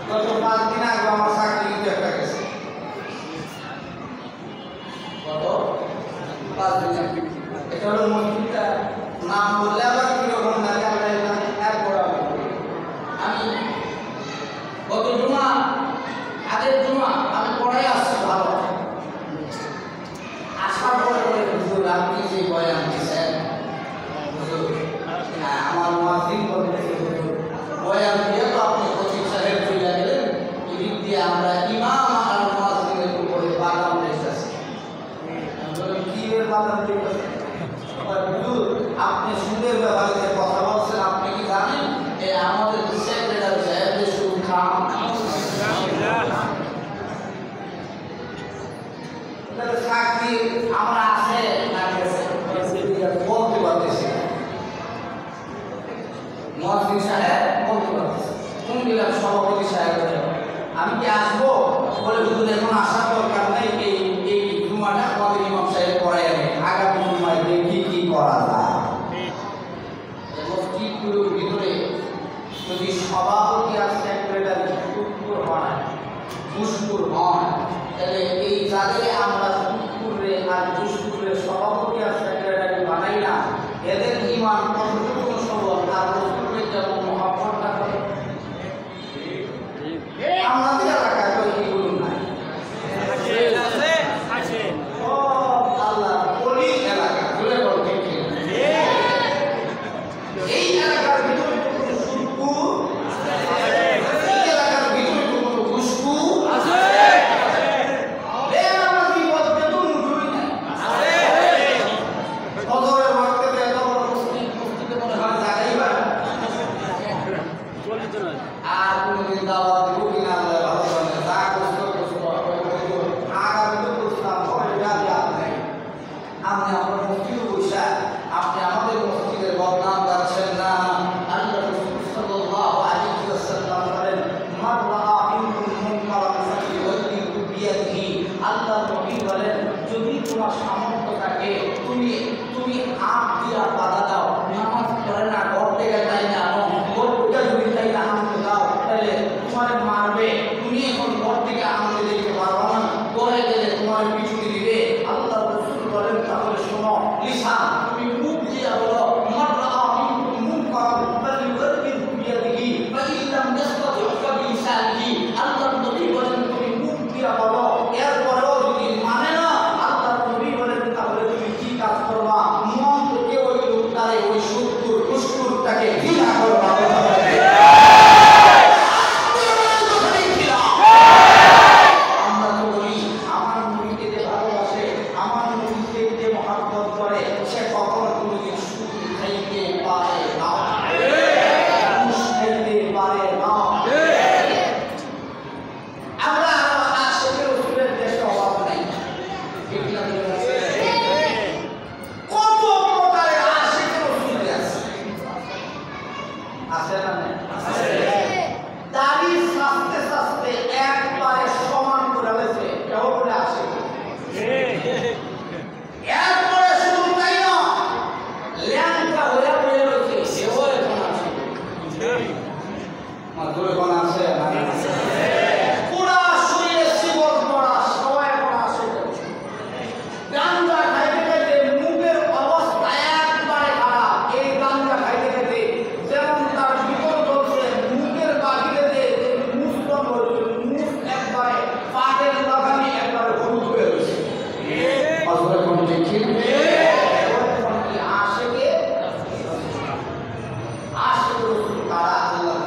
গত 5 দিন আগে আমার চাকরি কিন্তু একটা গেছে, গত 5 দিন আগে। এটা হলো মসজিদটা নাম বললে আবার কিরকম লাগে আমরা এক বড় আমি গত জুমা আগের জুমা আমি পড়াই আসছি ভালো আসার পরে হুজুর আপনি যে বয়ান দিয়েছেন হুজুর আমার মুয়াজ্জিন বলতেছে হুজুর বয়ান দিয়ে তো আপনি খতিব সাহেব চলে গেলেন এদিক দিয়ে আমরা ইমাম আর মুয়াজ্জিনের উপরে বাগান রেখেছি। কি এর বাগান রেখেছি হুজুর আপনি সুন্দর ব্যাপারে যে কথা বলছেন আপনি কি জানেন এই আমাদের সেক্রেটারি সাহেব যে সুদ খান চাকরি আমরা আছে না গেছে বলতে পারতেছি মুয়াজ্জিন সাহেব বলতে পারতেছি কোন দিলাম সভাপতি সাহেব আমি কি আসবো বলে হুজুর এখন আসার দরকার নেই এই জুমাটা আমাদের ইমাম সাহেব পড়াই আগামী জুমায় দেখি কি করা যায়। মসজিদগুলোর ভিতরে যদি সভাপতি আর সেক্রেটারি কুকুর হয় দুষ্কুর হয় তাহলে এই যাদের আমরা কুকুরে আর দুষ্কুরের সভাপতি আর সেক্রেটারি বানাই না এদের ইমান কতটুকু সবল আর রসুলের যেমন মহাব্বতটা করে আমাদের এলাকায় তো এইগুলো নাই। আল্লাহ বলি এলাকা বলে বলতে এই এলাকার ভিতরে কোনো সুটকু এই এলাকার ভিতরে কোনো ঘুষকু আছে আমাদের বলতে তো মুঠুই নাই ফজরের ওয়াক্তে এত বড় মসজিদে মনে হয় জায়গাই বা আর কোনদিন দাওয়াত দিব কিনা আল্লাহ ভালো জানে যা কষ্ট আগামী তো বুঝলাম হবে ইয়াদ নেই আপনি আমার মসজিদে বসা আপনি আমাদের মসজিদের বদনাম করছেন না। আল্লাহ রাসূল সাল্লাল্লাহু আলাইহি ওয়াসাল্লাম বলেন মান রাআ মিনকুম মুনকারান ফালিয়ুগিরহু বিয়াদিহি আল্লাহ নবী বলেন যদি তোমার সামর্থ্য থাকে তুমি হাত দিয়া বাধা দাও নামাজ পড়ে না ঘর থেকে তাই না ঘর থেকে যদি তাই না আনতে দাও তাহলে তোমার মারবে তুমি এখন ঘর থেকে আনতে দিতে পারো না ঘরে গেলে তোমার পিছুটি দিবে। আল্লাহ রাসূল বলেন তাহলে শোনো লিসান তুমি মুখ দিয়া বলো মান রাআ মিনকুম মুনকারান ফালিয়ুগিরহু বিয়াদিহি ফা ইন লাম ইয়াসতাতি ফা বিলিসানিহি আল্লাহ নবী বলেন তুমি মুখ দিয়া বলো এরপরেও যদি মানে না আল্লাহ নবী বলেন তাহলে তুমি কি কাজ করবা মন থেকে ওই লোকটারে ওই শত্রুর দুষ্কৃতটাকে ঘৃণা করবা। আমরা তো বলি আমার নবীকে যে ভালোবাসে আমার নবীকে যে মহব্বত করে সে কখনো কোনোদিন সুদ খাইতে পারে না ঘুষ খাইতে পারে না। আমরা আশেকে রসুলের দেশে অভাব নাই কত প্রকারের আশেকে রসুল আছে আছে না দাড়ি সাজতে সাজতে একবারে সমান করে ফেলেছে এও বলে আসে এরপরে শুধু তাই না ল্যাংটা হয়ে বয়ে রয়েছে সেও এখন আছে দূরে কোন আছে পুরা শরীরে শিবল পড়া সবাই এখন আসে গাঞ্জা খাইতে খাইতে মুখের অবস্থা একবারে খারাপ এই গাঞ্জা খাইতে খাইতে যেমন তার ভিতর চলছে মুখের বাহিরে যে মুসলমান হয়েছে মুখ একবারে পাটের লাগানি একবারে হলুদ হয়ে রয়েছে আসলে কোন দেখি আশেকে তারা আল্লাহ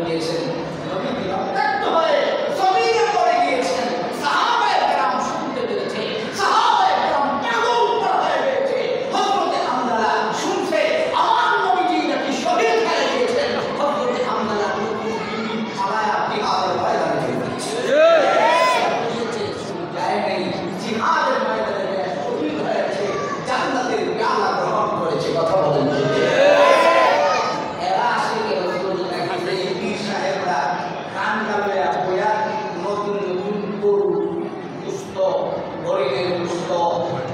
গিয়েছেন, নবী বিরক্ত হয়ে জমিনে পড়ে গিয়েছেন। সাহাবায়ে কেরাম শুনতে পেরেছে, সাহাবায়ে কেরাম পাগল হয়ে গেছে। হযরতে হামজালা শুনছে আমার নবীজি নাকি শহীদ হয়ে গিয়েছেন। হযরতে হামজালা পালায়া জিহাদের ময়দানে চলে গেছে, শুধু যায় নাই, জিহাদের ময়দানে শহীদ হয়েছে, জান্নাতের পেয়ালা গ্রহণ করেছে। কথা বলেন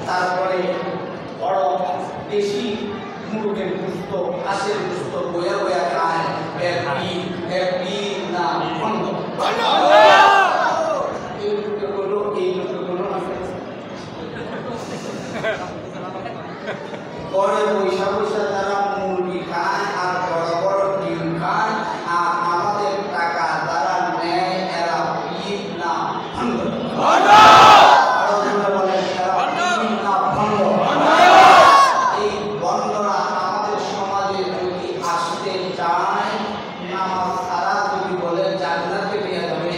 তারপরে বড় দেশি মুরগের গুস্ত, হাঁসের গুস্ত বয়া বয়া খায়। না বন্ধ এই লোকগুলো পরে পয়সা পয়সা তারা মুরগি খায় আর বড় বড় ডিম খায়, আর আমাদের টাকা তারা নেয়। এরা ঈদ না ভণ্ড। এই বন্ধরা আমাদের সমাজে যদি আসতে চায়, নামাজ ছাড়া যদি বলে জান্নাতে নিয়ে যাবে,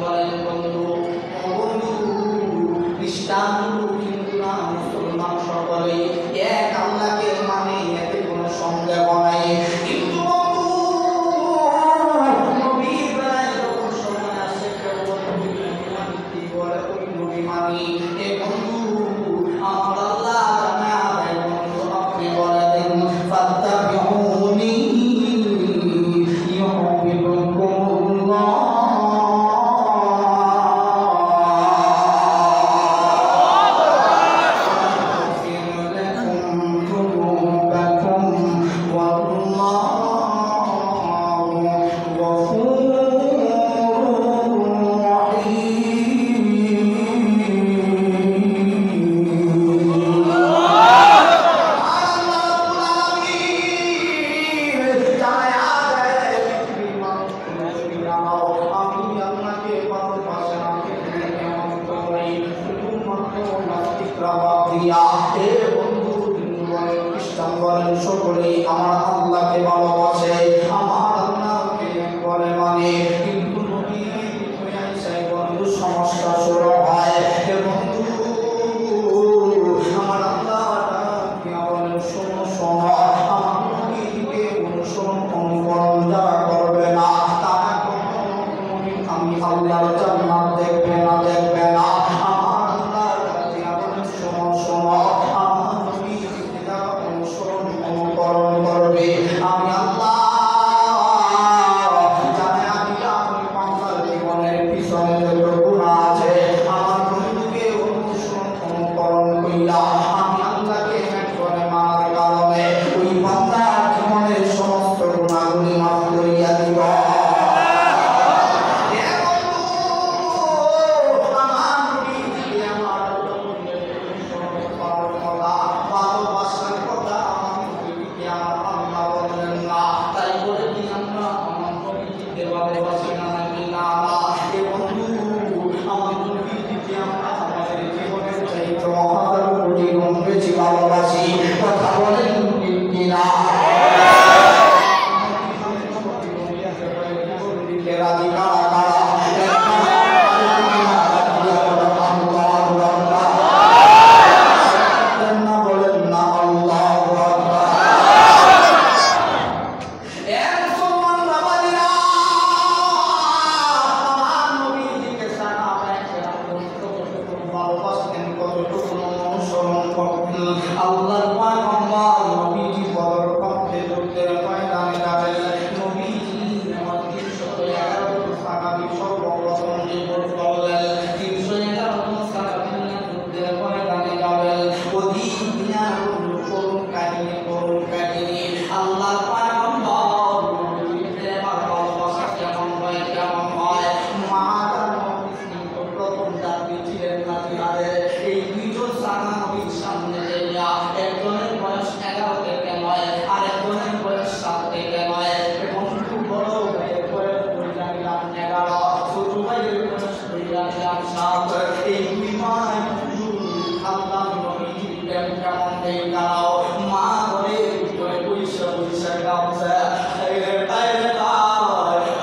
বলেন বন্ধু, ও বন্ধু, খ্রিস্টান হিন্দু না মুসলমান সকলে এক আল্লাহকে মানে, এতে কোনো সন্দেহ নাই। কিন্তু বন্ধু, নবীর বেলায় যখন সময় আসে কেউ কি বলে ওই নবী মানি। এ বন্ধু, আমার আল্লাহ জানা দেয় বন্ধু, আপনি বলে দেন ফাত্তাবিউনি ইউহিব্বুকুমুল্লাহ। সকলেই আমার আল্লাহকে ভালোবাসে, আমার আল্লাহকে বলে মানে। কিন্তু নবী সেই বন্ধু সমস্যা শুরু হয়। বন্ধু, আমার আল্লাহকে বলেন শোনো শোনো, আমার নবীকে অনুসরণ অনুকরণ যারা করবে না তারা কখনো আমি আল্লাহর জান্নাত দেখবে না, দেখবে না। আমার আল্লাহর কাছে বলেন শোনো শোনো, আমার নবীকে যারা অনুসরণ অনুকরণ করবে আমি আল্লাহ জানে আমি আপনি বান্দার জীবনের পিছনে যত গুনাহ আছে আমার বন্ধুকে অনুসরণ অনুকরণ কইরা আমি আল্লাহকে এক করে মানার কারণে ওই বান্দার জীবনের সমস্ত গুনাহগুলি মাফ করিয়া দিব। ভালোবাসি কথা বলেন কিনা? রাজি কারা কারা বলেন না আল্লাহ আল্লাহর পয়গম্বর নবীজি বদর পথে যুদ্ধের ময়দানে যাবেন। নবীজি আমার 311 সাহাবী সর্বপ্রথম নির্ভর করলেন। 311 সাহাবী যুদ্ধের ময়দানে যাবেন। ওদিকে করুন কাহিনী আল্লাহর পয়গম্বর নবীজির ভালোবাসা কেমন হয় কেমন হয়। প্রথম যাত্রী ছিলেন না জিহাদে। এই দুইজন সাহাবীর সামনে একজনের বয়স 11 থেকে 9, আর একজনের বয়স 7 থেকে 9। বন্ধু বড় ভাইয়ের বয়স 11, ছোট ভাইয়ের বয়স 7। এই দুই মাস আল্লাহ নবীজি কেমন এই গাও মা বলে ভিতরে পয়সা পয়সা গাছে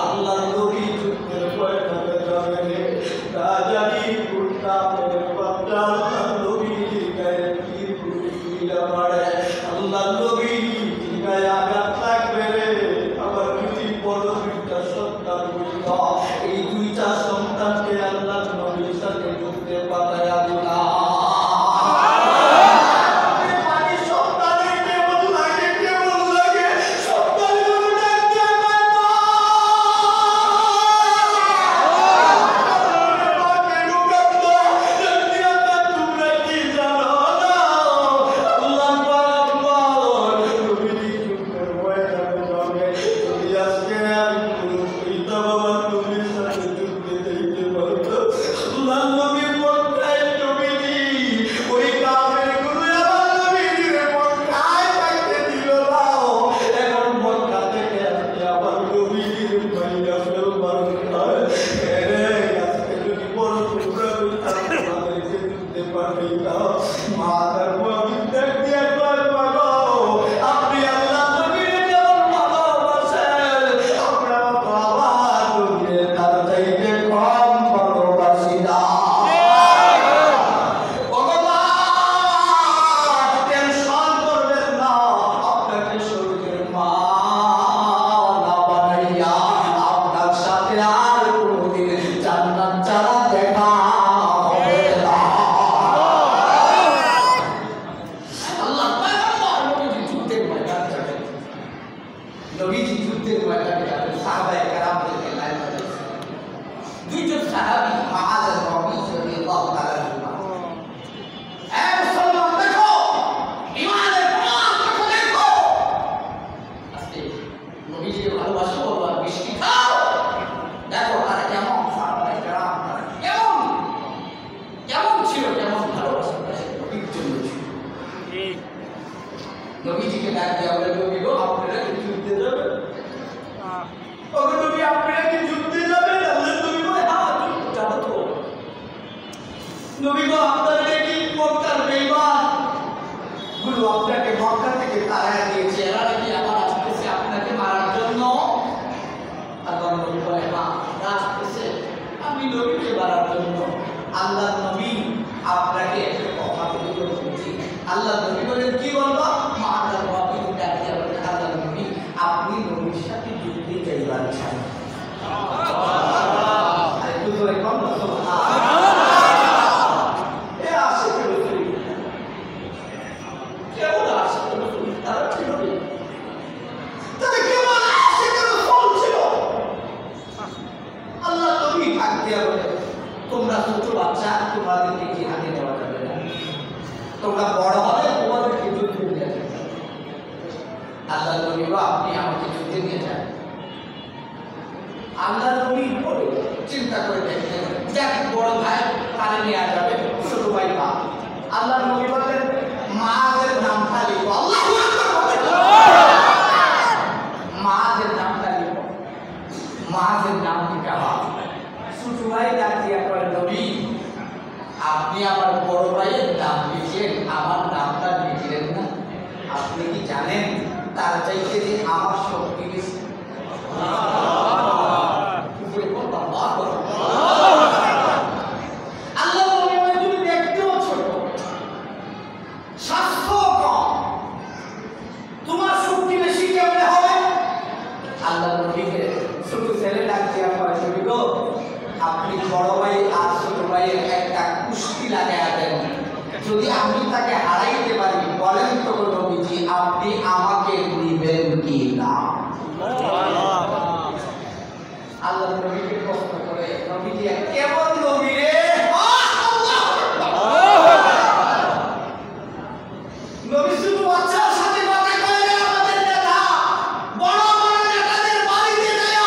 আল্লাহ নবী যুদ্ধের পয়সাতে যাবে রাজারি কুর্তা পরে বাচ্চা নবীজি গায়ে আল্লাহ নবী গায়ে আঘাত লাগবে রে। আমার দুই বড় দুইটা সন্তান, এই দুইটা সন্তানকে আল্লাহ নবীর সাথে যুদ্ধে সাহাবী মাআজ রাবি রাদিয়াল্লাহু তাআলা আনহু। এই মুসলমান দেখো, ঈমানের প্রমাণ দেখো। আজকে নবীজির ভালোবাসা বলবো আর মিষ্টি খাও। দেখো তারা কেমন সাহাবায়ে কেরাম কেমন কেমন ছিল, কেমন ভালোবাসা নবীর জন্য ছিল। নবীজিকে ডাক দেওয়া বলে, নবী গো আপনারা কি যুদ্ধে যাবেন? নবী আপনারা কি যুদ্ধে যাবেন? আল্লাহ নবী বলে হ্যাঁ যুদ্ধে যাব তো। নবী গো আপনারা কি মক্কার বেঈমান গুলো আপনাকে মক্কা থেকে তাড়ায় দিয়েছে, এরা কি আবার আসতেছে আপনাকে মারার জন্য? আল্লাহ নবী বলে হ্যাঁ আসতেছে, আমি নবীকে মারার জন্য। আল্লাহ নবী আপনাকে একটা কথা বলছি। আল্লাহ নবী বলেন কি বলবো? মাআজাল রাব্বি ডাকিয়া বলেন আল্লাহ নবী আপনি নবীর সাথে যুদ্ধে যাইবার চান। আরে দুজনে কোন সুবহানাল্লাহ। এ আশিক রাসূল কেমন আশিক রাসূল তারা ছিল কি? তারা কেমন আশিক রাসূল ছিল? আল্লাহ নবী ডাকিয়া বলেন তোমরা ছোট বাচ্চা, তোমাদেরকে জিহাদে নেওয়া যাবে না, তোমরা বড় হলে তোমাদেরকে যুদ্ধে নিয়ে যাবে। আল্লাহ নবী আপনি আমাকে যুদ্ধে নিয়ে যান। আল্লাহ নবী বলে চিন্তা করে দেখলেন যাক বড় ভাই তারে নিয়ে যাবে, ছোট ভাই পা। আল্লাহ নবী বলেন মাআজের নামটা লিখো। আল্লাহু আকবার বলেন মাআজের নামটা লিখো। মাআজের নাম লিখা ছোট ভাই ডাকিয়া কয় নবী আপনি আমার বড় ভাইয়ের নাম লিখেন, আমার নামটা লিখলেন না। আপনি কি জানেন তার চাইতে যে আমার শক্তি বেশি? আল্লাহ তুমি দেখতেও ছোট, স্বাস্থ্য কম, তোমার শক্তি বেশি কেমনে হবে? আল্লাহ নবীকে ছোট ছেলে ডাকিয়া কয় নবী গো আপনি বড় ভাই আর ছোট ভাইয়ের একটা কুস্তি লাগাইয়া দেন, যদি আমি তাকে হারাইতে পারি বলেন তো নবীজি আপনি আমাকে নিবেন কি না? আল্লাহ নবীকে প্রশ্ন করে নবীজি কেমন নবী রে? নবী শুধু বাচ্চার সাথে কথা কয় না, আমাদের নেতা বড় বড় নেতাদের বাড়িতে যায়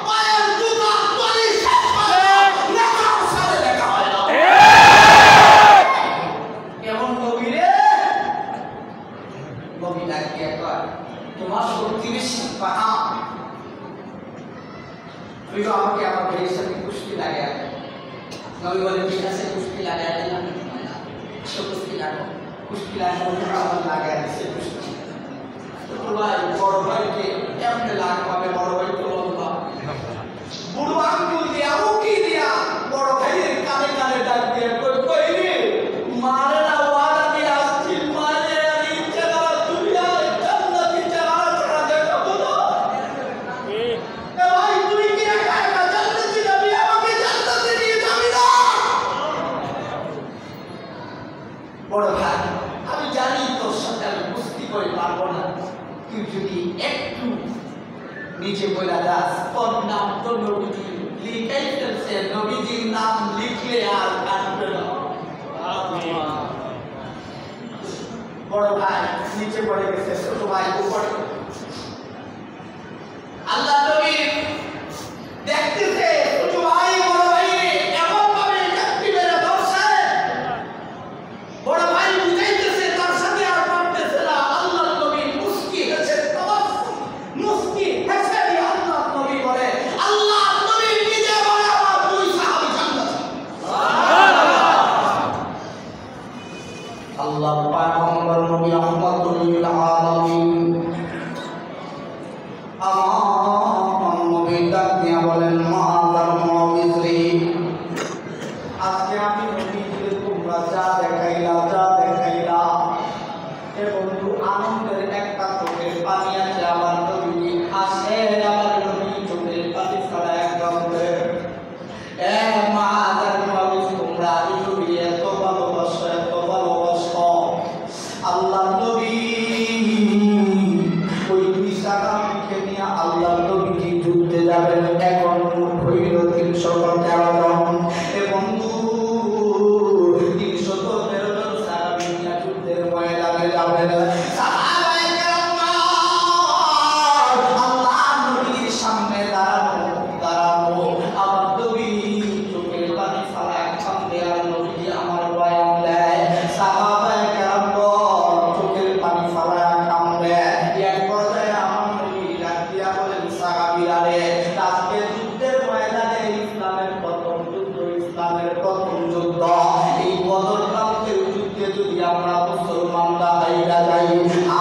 পায়ের জুতা তলি শেষ করে নেতার সাথে দেখা হয় না। কেমন নবী রে? নবী ডাকিয়া কয় তোমার শক্তি বেশি পাহা, তুই তো আমাকে আমার ভাইয়ের সাথে কুস্তি লাগাইয়া দেন। নবী বলে ঠিক আছে কুস্তি লাগাইয়া দিলাম, কুস্তি লাগো। কুস্তি লাগানো আমার লাগাইয়া দিচ্ছে কুস্তি। ছোট ভাই বড় ভাইকে এমনি লাগ পাবে, বড় ভাই তো লম্বা বুড়ো আঙ্গুল দিয়া উকি দিয়া বড় ভাইয়ের কানে কানে ডাক দিয়ে কই কই রে মারে না ওয়ালা দিয়ে আসছি মারে আর ইচ্ছা করা দুনিয়া জান্নাতি চারা চারা দেখো বলো। এ ভাই তুই কি একা একা জান্নাতি যাবি, আমাকে জান্নাতে নিয়ে যাবি না? বড় ভাই আমি জানি তোর সাথে আমি কুস্তি করে পারবো না, তুই যদি একটু নিচে বইলা যাস তোর নাম তো নবীজি লিখাই ফেলছে, নবীজির নাম লিখলে আর কাটবে না। বড় ভাই নিচে পড়ে গেছে, ছোট ভাই উপরে। আল্লাহ নবী দেখতেছে ছোট ভাই বড় ভাই এমন ভাবে চাকরি মেরে ধরছে, বড় ভাই বুঝাইতেছে তার সাথে আর পারতেছে না। আল্লাহ নবী মুস্কি হেসে মুস্কি হেসে দিয়ে আল্লাহ নবী বলে আল্লাহ নবী নিজে বলে আমার দুই সাহাবী জান্নাত। আল্লাহ পয়গম্বর নবী রাহমাতুল লিল আলামিন আমার নবী ডাক দিয়া বলেন মাআজাল মুআবিজরি আজকে আমি নবীজিকে তোমরা যা দেখাইলা এ বন্ধু আনন্দের একটা চোখের পানি আছে। আমার নবী হাসে, আমার নবী চোখের পানি ছাড়া একদম এ মাআজাল মুআবিজ তোমরা নবী এত ভালোবাসো ইসলামের প্রথম যুদ্ধ। এই বদর প্রান্তের যুদ্ধে যদি আমরা মুসলমানরা হাইরা যাই,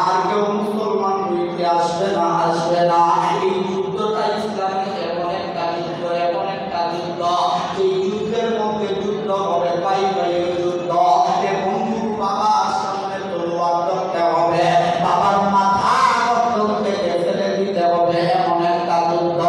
আর কেউ মুসলমান হইতে আসবে না, আসবে না। এই যুদ্ধটা ইসলামের এমন একটা যুদ্ধ, এমন একটা যুদ্ধ, এই যুদ্ধের মধ্যে যুদ্ধ হবে পাই পাইয়ের যুদ্ধ। এবং বাবার সামনে তলোয়ার ধরতে হবে, বাবার মাথা গর্দন থেকে ফেলে দিতে হবে, এমন একটা যুদ্ধ।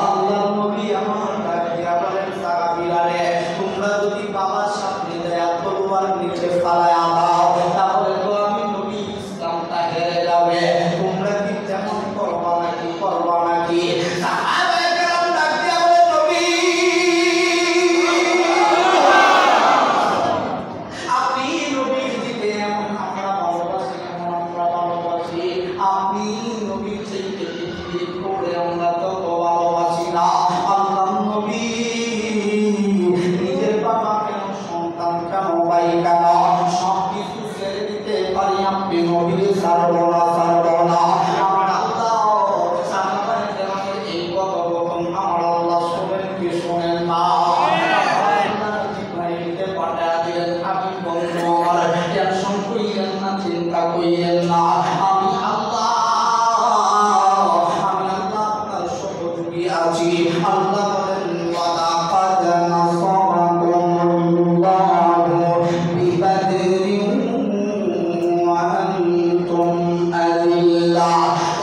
আল্লাহর নবী আমার ডাক দিয়া বলেন, সাহাবীরা রে, তোমরা যদি বাবার সামনে দেয়া তলোয়ার নিচে ফালায়া দাও, তাহলে তো আমি নবী ইসলামটা হেরে যাবে। তোমরা কি তেমন করবা নাকি, করবা নাকি? সাহাবায়ে কেরাম ডাক দিয়া বলেন, নবী আপনি নবীর দিকে এমন আমরা ভালোবাসি, এমন আমরা ভালোবাসি, আপনি নবীর চাইতে পৃথিবীর করে আমরা তত ভালোবাসি না। আল্লাহ নবী নিজের বাবা কেন, সন্তান কেন, ভাই কেন, সব কিছু ছেড়ে দিতে পারি, আপনি নবীর ছাড়ব না, ছাড়ব না। আমার আল্লাহ সাহাবায়ে কেরামের এই কথোপকথন আমার আল্লাহ শোনেন কি শোনেন না? টেনশন কইলেন না, চিন্তা কইলেন না, আমি আল্লাহ আপনার সহযোগী আছি। আল্লাহ বলেন, ওয়ালাকাদ নাসারাকুমুল্লাহু বিবাদরিন ওয়া আনতুম আযিল্লা।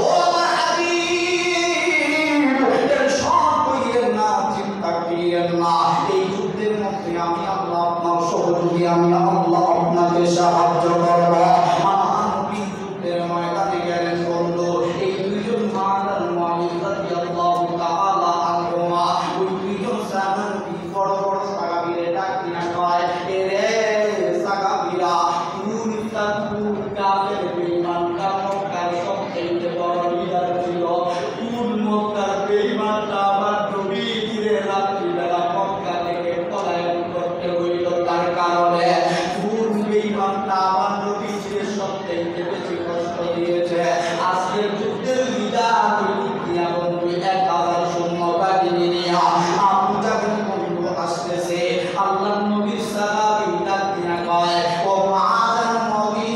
ও আমার হাবিব, টেনশন কইলেন না, চিন্তা কইলেন না, এই যুদ্ধের মধ্যে আমি আল্লাহ আপনার সহযোগী, আমি আল্লাহ আপনাকে সাহায্য করব। আমার নবী যুদ্ধের ময়দানে গেলেন বন্ধু, এই দুইজন মাদার মুআবিদ রাদিয়াল্লাহু তাআলা আনহুমা, ওই দুইজন সাহাবী বড় বড় সাহাবীরে ডাক দিয়া কয়, এরে সাহাবীরা, তুর কাফের বেঈমান মক্কার সবচেয়ে বড় লিডার ছিল। তুর মক্কার বেঈমানটা আমার নবী দিনে রাত্রিবেলা মক্কা থেকে পলায়ন করতে হইল, তার কারণে তুর বেঈমানটা আমার নবী যে সবচেয়ে বেশি কষ্ট দিয়েছে। আজকের যুদ্ধের লিডার দিয়া বন্ধু 1000 সৈন্যবাহিনী নিয়ে আবু জাহেল বন্ধু আসতেছে। আল্লাহ নবীর সাহাবী ডাক দিয়া কয়, ও মাদার নবী,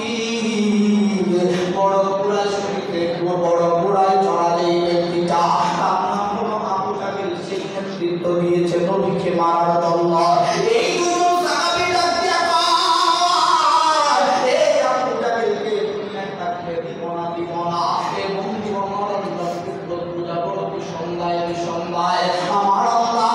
বড় কুরাইশ হইতে বড় কুরাইশ চড়ালে এই ব্যক্তিটা, তার নাম হলো আবু জাহেল, সেই নেতৃত্ব দিয়েছে নবীকে মারার জন্য। এই দুজন সাহাবী ডাক দিয়া কয়, এই আবু জাহেলকে তুমি একটা দিব না, দিব না, এই বন্ধু আমার আল্লাহ বুঝা বড় বিসম্বায়, বিসম্বায় আমার আল্লাহ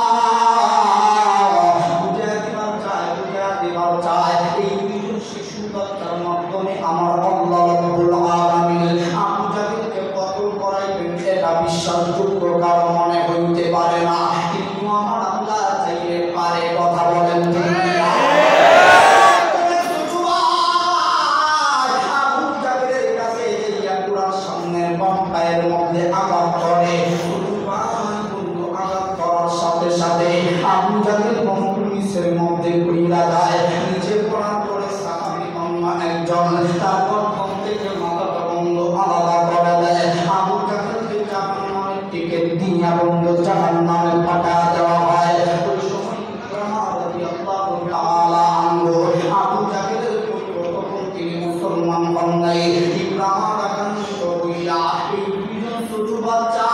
বুঝা দিবার চায়, বুঝা দিবার চায়। এই দুজন শিশু বাচ্চার মাধ্যমে আমার আল্লাহ রাব্বুল আলামিন আবু জাহেলকে কতল করাইবেন, এটা বিশ্বাসযোগ্য কারো মনে হইতে পারে না, কিন্তু আমার আল্লাহ চাইলে পারে। কথা বলেন ঠিক না? আবু জাহেলের কাছে যাইয়া কুরার সামনে বন্ধায়ের মধ্যে আঘাত করে। বন্ধু আঘাত করার সাথে সাথে আবু জাহেল বন্ধু নিচের মধ্যে পড়িয়া যায়। নিচে পড়ার পরে সাহাবী অন্য একজন তার গর্দন থেকে মাথাটা বন্ধু আলাদা করে দেয়। আবু জাহেলকে জাহান্নামের টিকিট দিয়া বন্ধু জাহান্নামে পাঠায় দেওয়া হয়। ওই সময় ইকরামা রাদিয়াল্লাহু তাআলা আনহু, আবু জাহেলের তখন তিনি মুসলমান হন নাই। ইকরামা আকাঙ্ক্ষিত হইয়া এই দুইজন ছোট বাচ্চা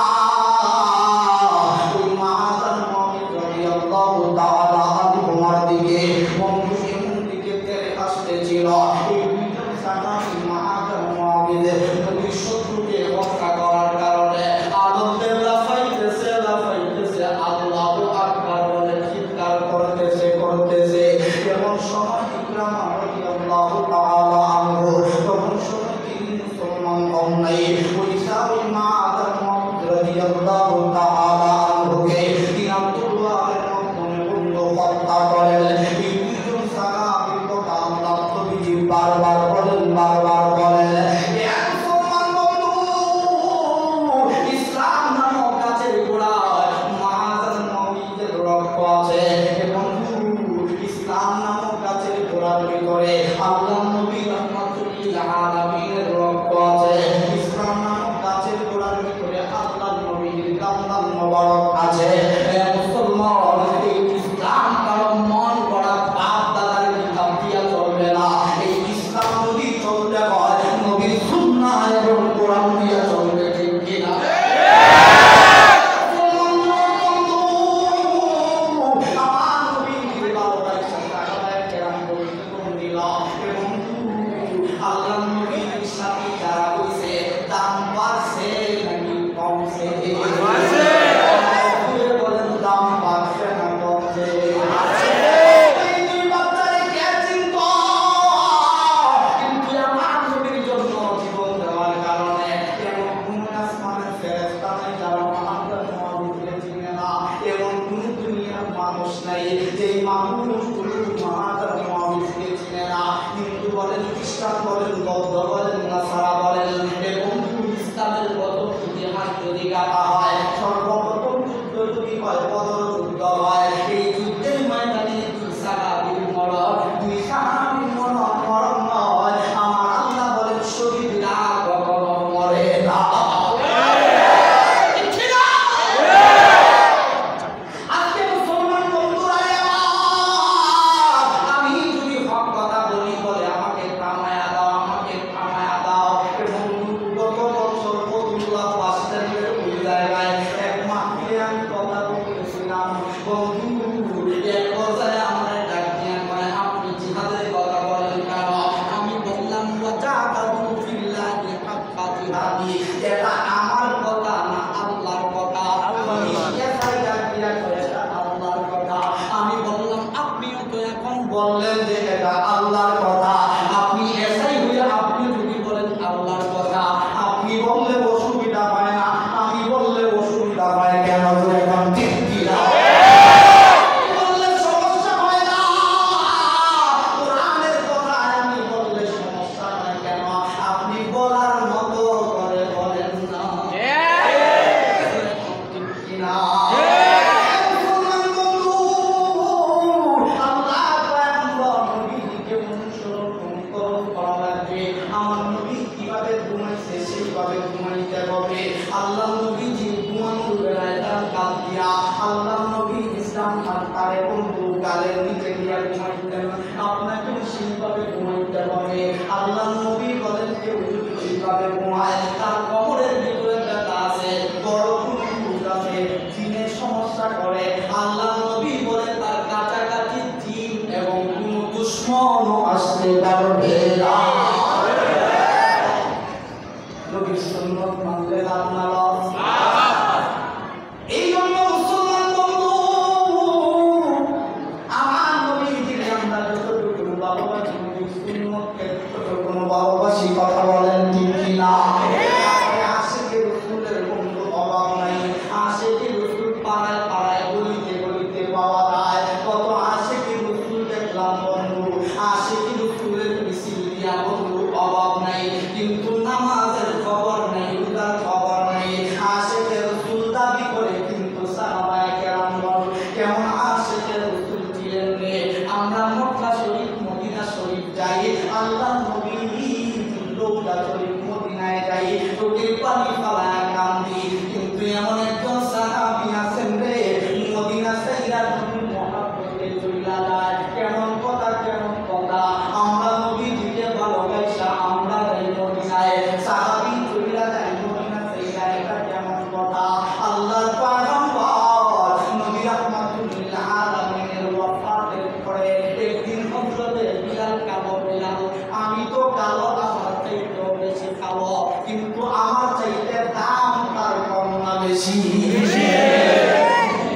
ওই মাদার মুআবিদ রাদিয়াল্লাহু তাআলা আনহুমার দিকে বন্ধু এমন দিকে তেরে আসতেছিল। এই দুইজন সাহাবী মাদার মুআবিদ নবীর শত্রুকে হত্যা করার কারণে আনন্দে লাফাইতেছে, লাফাইতেছে, আল্লাহু আকবার বলে চিৎকার করতেছে, করতেছে। এমন সময় ইকরামা রাদিয়াল্লাহু তাআলা আনহু, তখন সময় তিনি মুসলমান হন নাই। ওই সাহাবী মাদার মুআবিদ রাদিয়াল্লাহু তাআলা আনহুকে তিনি তলোয়ারের মাধ্যমে বন্ধু হত্যা করেন। এই দুইজন সাহাবীর কথা আল্লাহ নবীজি বারবার বলেন, বারবার বলেন। মুসলমান বন্ধু, ইসলাম নামক গাছের গোড়ায় মাদার মুআবিদের রক্ত আছে। বন্ধু, ইসলাম নামক গাছের গোড়ার ভিতরে মানুষ মহাবিশকে চিনে না। হিন্দু বলেন, খ্রিস্টান বলেন, বৌদ্ধ বলেন, নাসারা বলেন, এবং ইসলামের প্রথম ইতিহাস যদি গাথা হয়, সর্বপ্রথম যুদ্ধ যদি হয়, বদর যুদ্ধ হয়। এই যুদ্ধের ময়দানে দুই সাহাবীর মরণ নয়, আমার আল্লাহ বলেন শহীদরা কখনো মরে না। এটা আমার কথা না আল্লাহর কথা। আল্লাহর কথা আমি বললাম, আপনিও তো এখন বললেন যে এটা আল্লাহর কথা। আপনি এসআই হয়ে আপনি যদি বলেন আল্লাহর কথা, আপনি বললে অসুবিধা হয় না, আমি বললে অসুবিধা হয় কেন? এখন ঠিক কিনা? আল্লাহ নবী যে ঘুমানোর বেলায় তার কাল দিয়া আল্লাহ নবী ইসলাম তারে বন্ধু গালের নিচে দিয়া ঘুমাইতেন। আপনাকে সেইভাবে ঘুমাইতে হবে। আল্লাহ নবী বলেন কেউ যদি সেইভাবে ঘুমায়, তার কোমরের ভিতরে ব্যথা আছে, বড় কোনো ভূত আছে, জিনের সমস্যা করে, আল্লাহ নবী বলেন তার কাছাকাছি জিন এবং কোনো দুশমনও আসতে পারবে না। নবীর সুন্নাত মানলে আপনার এই জন্য মুসলমান বন্ধু, আমার নবীর দিনে আমরা যতটুকু ভালোবাসি, সুন্নতকে ততটুকু ভালোবাসি। কথা বলেন ঠিক কিনা? আশিকে রাসূলের বন্ধু অভাব নাই। আশিকে রাসূল পাড়ায় পাড়ায় গলিতে গলিতে পাওয়া যায়। কত আশিকে রাসূল দেখলাম বন্ধু, আশিকে রাসূলের মিছিল দিয়া বন্ধু অভাব নাই। কিন্তু নামাজের খবর নাই, রোজার খবর নাই। আশিকে রাসূল দাবি করে, কিন্তু সাহাবায়ে কেরাম কেমন আশিকে রাসূল ছিলেন রে? আমরা মক্কা শরীফ, মদিনা শরীফ যাই, আল্লাহ নবী রওজা শরীফ মদিনায় যাই, চোখের পানি ফালায়া কান্দি। কিন্তু এমন একজন সাহাবী আছেন রে, মদিনা সাইরা নবীর মহব্বতে চইলা যায়। কেমন কথা, কেমন কথা! আমরা নবীজিকে ভালোবাসা আমরা এই মদিনায়, সাহাবী চইলা যায় মদিনা সাইরা, এটা কেমন কথা! আল্লাহর পয়গম্বর নবী রাহমাতুল লিল আলামিনের ওয়াফাতের পরে একদিন হযরতে বিলাল কালো, বিলাল আমি তো কালো, আমার চাইতেও বেশি কালো, কিন্তু আমার চাইতে দাম তার কম না বেশি?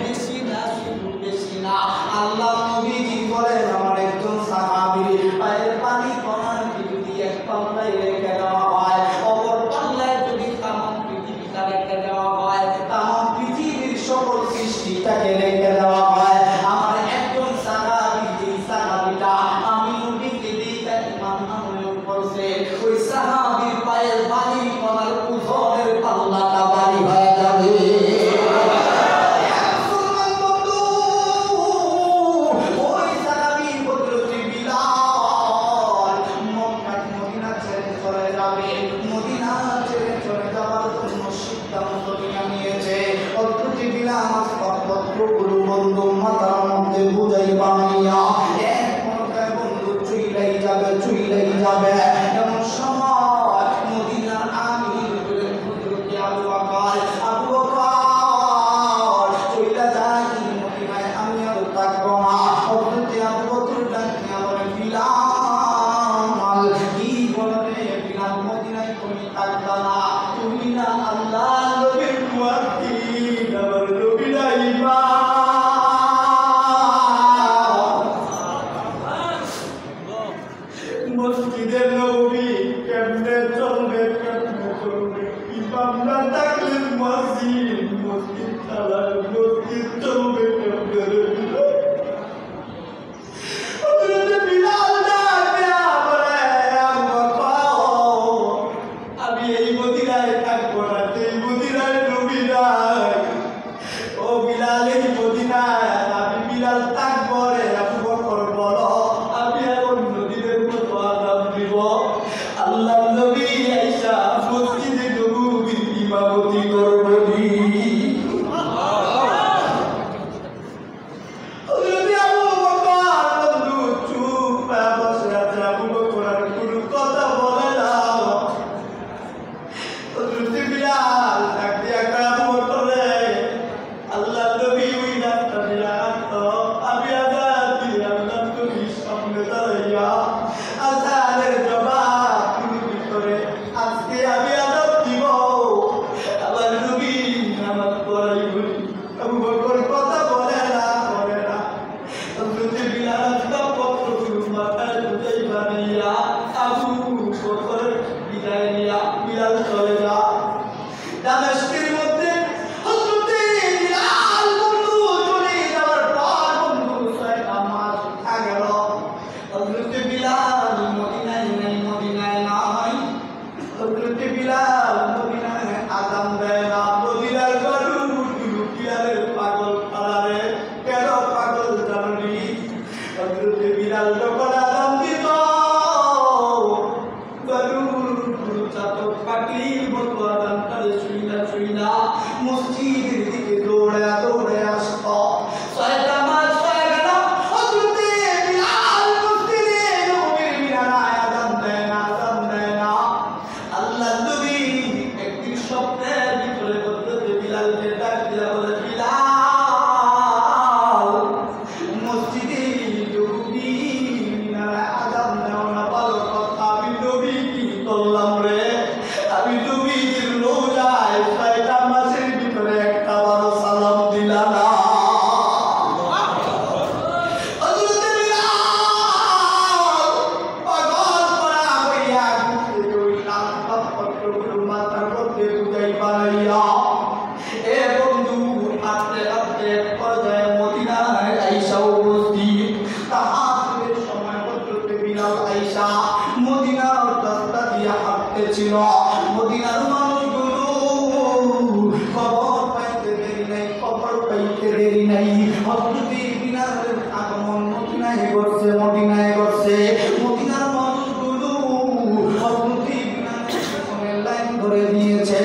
বেশি না, শুধু বেশি না। আল্লাহ নবীজি বলেন আমার একজন সাহাবীর পায়ের পানি কমার যদি এক পাল্লায় রেখে দেওয়া হয়, অপর পাল্লায় যদি তামাম পৃথিবীটা রেখে দেওয়া হয়, তামাম পৃথিবীর সকল সৃষ্টিটাকে রেখে দেওয়া হয়, আমার একজন সাহাবী, যেই সাহাবীটা আমি নবীকে দিতে ইমান আনয়ন করছে, ওই সাহাবীর পায়ের পানি কমার ওজনের পাল্লাটা ভারী হয়ে যাবে। বন্ধু মাথার মধ্যে বুঝাই বানাইয়া এক মনটায় বন্ধু চুইলাই যাবে এমন সময় মদিনার আমির বলেন হযরত আবু বকর চইলা যায় মদিনায়, আমি আর থাকবো না। হযরত আবু বকর ডাকিয়া বলে, বিলাল কি বলে? বিলাল মদিনায় তুমি থাকবা না, তুমি না আল্লাহ নবীর মুয়াক্কিল, আমার নবী না ইমাম। বিলাল যখন আযান দিত গরুর চাতক পাখির মতো আযানটারে শুইনা মসজিদের দিকে দৌড়ে আসত। 6টা মাস হয়ে গেল হযরতে বিলাল মসজিদে নববীর মিনারায় আযান দেয় না। আল্লাহর নবী একদিন স্বপ্নের ভিতরে হযরতে বিলালকে ডাক দিয়া বলে, বিলাল মসজিদে নবী মিনারায় আযান দাও না, ভালো কথা, আমি নবী কি করলাম রে? আমি নবীর রোজায় 6টা মাসের ভিতরে একটা বারো সালাম দিলা না। হযরতে বিলাল পাগল করা হইয়া ওই লাল পত্রগুলো মাথার মধ্যে বুঝাই বানাইয়া এ বন্ধু হাঁটতে পর্যায়ে মদিনায় আইসা উপস্থিত। তাহাজ্জুদের সময় হযরতে বিলাল আইসা মদিনার রাস্তা দিয়ে হাঁটতেছিল। মদিনার মানুষগুলো খবর পাইতে দেরি নাই হযরতে বিলালের আগমন মদিনায় ঘটছে। মদিনার মানুষগুলো হযরতে বিলালের পেছনে লাইন ধরে দিয়েছে।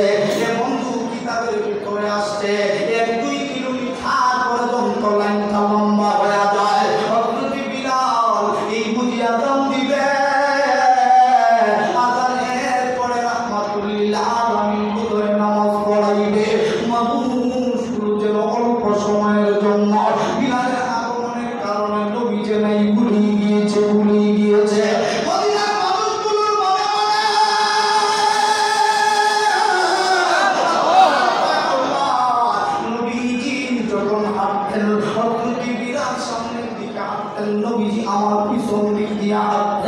এ বন্ধু কিতাবের ভিতরে আসছে 1-2 কিলোমিটার পর্যন্ত লাইনটা লম্বা হয়ে যায়। হযরতে বিলাল এই বুঝি আযান দিবে, আযানের পরে রাহমাতুল্লিল আলামিন বুঝে নামাজ পড়াইবে। মানুষগুলো যেন অল্প সময়ের জন্য বিলালের আগমনের কারণে নবী যে নাই ভুলে গিয়েছে। মদিনার মানুষগুলোর মনে নবীজি যখন হাঁটতেন হযরতে বিলাল সামনের দিকে হাঁটতেন, নবীজি আমার পিছন দিক দিয়ে হাঁটতেন।